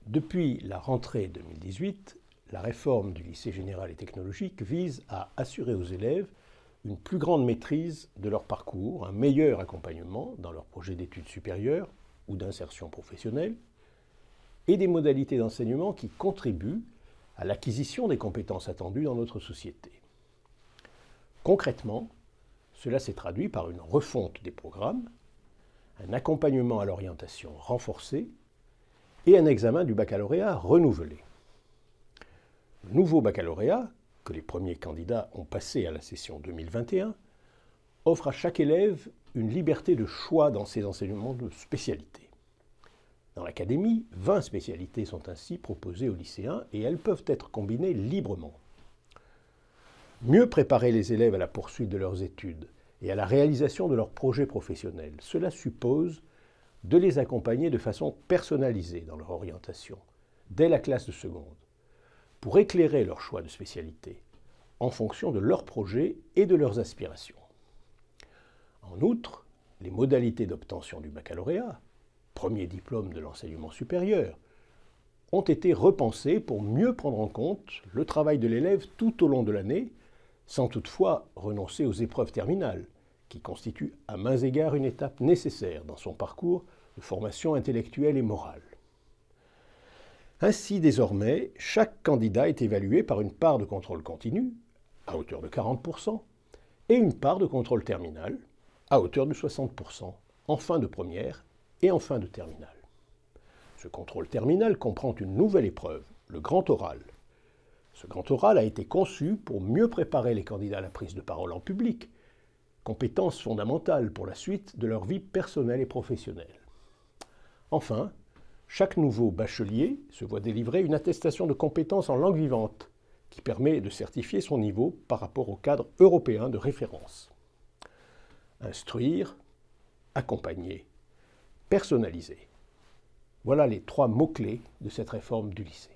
Depuis la rentrée 2018, la réforme du lycée général et technologique vise à assurer aux élèves une plus grande maîtrise de leur parcours, un meilleur accompagnement dans leur projet d'études supérieures ou d'insertion professionnelle, et des modalités d'enseignement qui contribuent à l'acquisition des compétences attendues dans notre société. Concrètement, cela s'est traduit par une refonte des programmes, un accompagnement à l'orientation renforcé et un examen du baccalauréat renouvelé. Le nouveau baccalauréat, que les premiers candidats ont passé à la session 2021, offre à chaque élève une liberté de choix dans ses enseignements de spécialité. Dans l'académie, 20 spécialités sont ainsi proposées aux lycéens et elles peuvent être combinées librement. Mieux préparer les élèves à la poursuite de leurs études et à la réalisation de leurs projets professionnels, cela suppose de les accompagner de façon personnalisée dans leur orientation, dès la classe de seconde, pour éclairer leur choix de spécialité, en fonction de leurs projets et de leurs aspirations. En outre, les modalités d'obtention du baccalauréat, premier diplôme de l'enseignement supérieur, ont été repensées pour mieux prendre en compte le travail de l'élève tout au long de l'année, sans toutefois renoncer aux épreuves terminales, qui constituent à maints égards une étape nécessaire dans son parcours de formation intellectuelle et morale. Ainsi, désormais, chaque candidat est évalué par une part de contrôle continu, à hauteur de 40%, et une part de contrôle terminal, à hauteur de 60%, en fin de première et en fin de terminale. Ce contrôle terminal comprend une nouvelle épreuve, le grand oral. Ce grand oral a été conçu pour mieux préparer les candidats à la prise de parole en public, compétence fondamentale pour la suite de leur vie personnelle et professionnelle. Enfin, chaque nouveau bachelier se voit délivrer une attestation de compétences en langue vivante qui permet de certifier son niveau par rapport au cadre européen de référence. Instruire, accompagner, personnaliser. Voilà les 3 mots-clés de cette réforme du lycée.